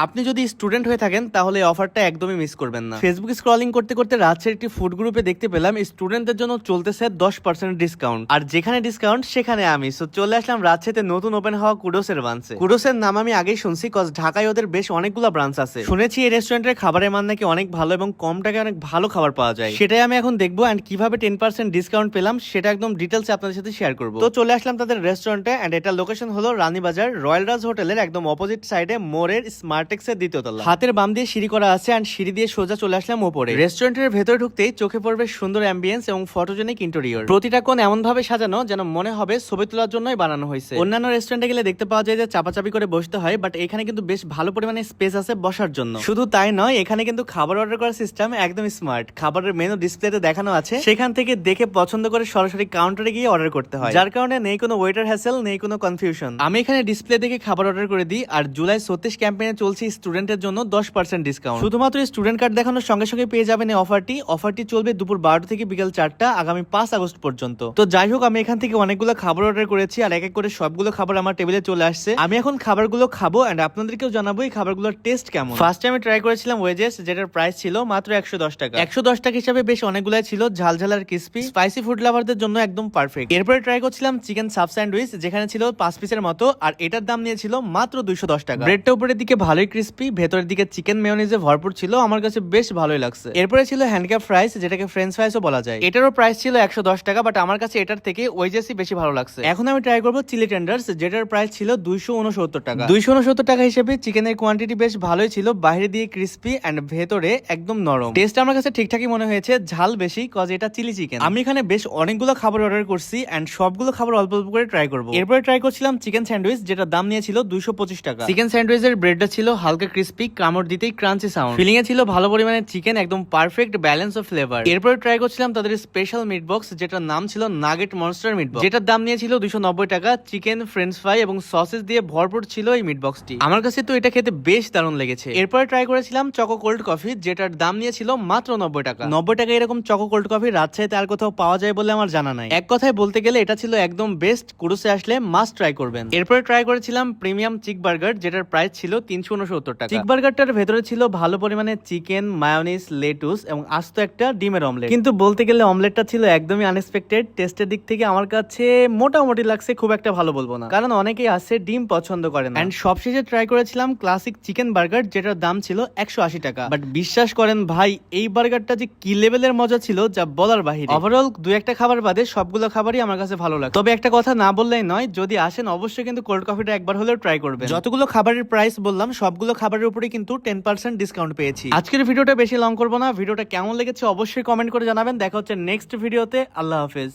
আপনি যদি স্টুডেন্ট হয়ে থাকেন তাহলে এই অফারটা একদমই মিস করবেন না। ফেসবুক স্ক্রলিং করতে করতে রাজশাহীর একটি ফুড গ্রুপে দেখতে পেলাম স্টুডেন্টদের জন্য চলতেছে 10% ডিসকাউন্ট, আর যেখানে ডিসকাউন্ট সেখানে আমি চলে আসলাম রাজশাহীতে নতুন ওপেন হওয়া কুডোসের ব্রাঞ্চে। কুডোসের নাম আমি আগেই শুনছি, কজ ঢাকায় ওদের বেশ অনেকগুলো ব্রাঞ্চ আছে। শুনেছি এই রেস্টুরেন্টের খাবারের মান নাকি অনেক ভালো এবং কম টাকায় অনেক ভালো খাবার পাওয়া যায়। সেটাই আমি এখন দেখবো, এন্ড কিভাবে 10% ডিসকাউন্ট পেলাম সেটা একদম ডিটেলসে আপনাদের সাথে শেয়ার করবো। তো চলে আসলাম তাদের রেস্টুরেন্টে, এন্ড এটার লোকেশন হলো রানীবাজার রয়্যাল রাজ হোটেলের একদম অপোজিট সাইডে মোরের স্মার্টেক্স এর দ্বিতীয় তলা। হাতের বাম দিয়ে সিঁড়ি করা আছে, এন্ড সিঁড়ি দিয়ে সোজা চলে আসলাম উপরে। রেস্টুরেন্টের ভেতরে ঢুকতেই চোখে পড়বে সুন্দর অ্যাম্বিয়েন্স এবং ফটোজেনিক ইন্টেরিয়র। প্রতিটা কোণ এমন ভাবে সাজানো যেন মনে হবে ছবি তোলার জন্যই বানানো হয়েছে। অন্যান্য রেস্টুরেন্টে গেলে দেখতে পাওয়া যায় যে চাপাচাপি করে বসতে হয়, বাট এখানে কিন্তু বেশ ভালো পরিমাণে স্পেস আছে বসার জন্য। শুধু তাই নয়, এখানে কিন্তু খাবার অর্ডার করার সিস্টেম একদম স্মার্ট। খাবারের মেনু ডিসপ্লেতে দেখানো আছে, সেখান থেকে দেখে পছন্দ করে সরাসরি কাউন্টারে গিয়ে অর্ডার করতে হয়, যার কারণে নেই কোনো ওয়েটার হ্যাসেল, নেই কোনো কনফিউশন। আমি এখানে ডিসপ্লে দেখে খাবার অর্ডার করে দিই, আর জুলাই 36 ক্যাম্পেইনে চলছে স্টুডেন্টের জন্য 10% ডিসকাউন্ট। শুধুমাত্র স্টুডেন্ট কার্ড দেখানোর সঙ্গে সঙ্গে পেয়ে যাবেন এই অফারটি চলবে দুপুর 12টা থেকে বিকাল 4টা আগামী 5 আগস্ট পর্যন্ত। তো যাই হোক, আমি এখান থেকে অনেকগুলো খাবার অর্ডার করেছি, আর এক এক করে সবগুলো খাবার আমার টেবিলে চলে আসছে। আমি এখন খাবারগুলো খাবো, এন্ড আপনাদেরকেও জানাবো এই খাবারগুলোর টেস্ট কেমন। ফার্স্ট টাইম ট্রাই করেছিলাম ওয়েজেস, যেটার প্রাইস ছিল মাত্র 110 টাকা। 110 টাকা হিসাবে বেশ অনেকগুলাই ছিল, ঝালঝাল আর ক্রিস্পি, স্পাইসি ফুড লাভারদের জন্য একদম পারফেক্ট। এরপরে ট্রাই করছিলাম চিকেন সাব স্যান্ডউইচ, যেখানে ছিল 5 পিসের মতো, আর এটার দাম নিয়েছিল মাত্র 210 টাকা। ব্রেডটা উপরের দিকে ভালোই ক্রিস্পি, ভেতরের দিকে চিকেন মেয়োনিজে ভরপুর ছিল, আমার কাছে বেশ ভালোই লাগছে। এরপরে ছিল হ্যান্ডক্যাপ ফ্রাইস, যেটাকে ফ্রেঞ্চ ফ্রাইসও বলা যায়। এটারও প্রাইস ছিল 110 টাকা, বাট আমার কাছে এটার থেকে ওয়েজেসই বেশি ভালো লাগছে। এখন আমি ট্রাই করবো চিলি টেন্ডার্স, যেটার প্রাইস ছিল 269 টাকা। 269 টাকা হিসেবে চিকেনের কোয়ান্টিটি বেশ ভালোই ছিল, বাইরে দিয়ে ক্রিস্পি এন্ড ভেতরে একদম নরম। টেস্ট আমার কাছে ঠিকঠাকই মনে হয়েছে, ঝাল বেশি কজ এটা চিলি চিকেন। আমি এখানে বেশ অনেকগুলো খাবার অর্ডার করছি, এন্ড সবগুলো খাবার অল্প অল্প করে ট্রাই করবো। এরপরে ট্রাই করছিলাম চিকেন স্যান্ডউইচ, যেটার দাম নিয়েছিল 225 টাকা। চিকেন স্যান্ডউইচের ব্রেডটা ছিল হালকা ক্রিস্পি, কামড় দিতেই ক্রাঞ্চি সাউন্ড, ফিলিং এ ছিল ভালো পরিমাণে চিকেন, একদম পারফেক্ট ব্যালেন্স অফ ফ্লেভার। এরপরে ট্রাই করছিলাম তাদের স্পেশাল মিট বক্স, যেটার নাম ছিল নাগেট মনস্টার মিট বক্স, যেটার দাম নিয়েছিল 290 টাকা। চিকেন, ফ্রেঞ্চ ফ্রাই এবং সসেস দিয়ে ভরপুর ছিল এই মিট বক্সটি। আমার কাছে তো এটা খেতে বেশ দারুণ লেগেছে। এরপরে ট্রাই করেছিলাম চকো কোল্ড কফি, যেটার দাম নিয়েছিল মাত্র 90 টাকা। 90 টাকা এরকম চকো কোল্ড কফি রাজশাহীতে আর কোথাও পাওয়া যায় বলে আমার জানা নাই। এক কথায় বলতে গেলে এটা ছিল একদম বেস্ট। কুডোসে আসলে মাস্ট ট্রাই করবেন। এরপরে ট্রাই করেছিলাম প্রিমিয়াম চিক বার্গার, যেটার প্রাইস ছিল 369 টাকা। চিক বার্গারটার ভেতরে ছিল ভালো পরিমাণে চিকেন, মায়োনিজ, লেটুস এবং আস্ত একটা ডিমের অমলেট। কিন্তু বলতে গেলে অমলেটটা ছিল একদমই আনএক্সপেক্টেড। টেস্টের দিক থেকে আমার কাছে মোটামুটি লাগছে, খুব একটা ভালো বলবো না, কারণ অনেকেই আছে ডিম পছন্দ করেন। এন্ড সবশেষে ট্রাই করেছিলাম ক্লাসিক চিকেন বার্গার, যেটার দাম ছিল 180 টাকা। বাট বিশ্বাস করেন ভাই, এই বার্গারটা যে কি লেভেলের মজা ছিল যা বলার বাহিরে। ওভারঅল দু একটা খাবার বাদে সবগুলো খাবারই আমার কাছে ভালো লাগে। তবে একটা কথা না বললেই নয়, যদি আসেন অবশ্যই কিন্তু কোল্ড কফিটা একবার হলেও ট্রাই করবেন। যতগুলো খাবারের প্রাইস বললাম সবগুলো খাবারের উপরে কিন্তু 10% ডিসকাউন্ট পেয়েছি। আজকের ভিডিওটা বেশি লং করবো না, ভিডিওটা কেমন লেগেছে অবশ্যই কমেন্ট করে জানাবেন। দেখা হচ্ছে নেক্সট ভিডিওতে। আল্লাহ হাফেজ।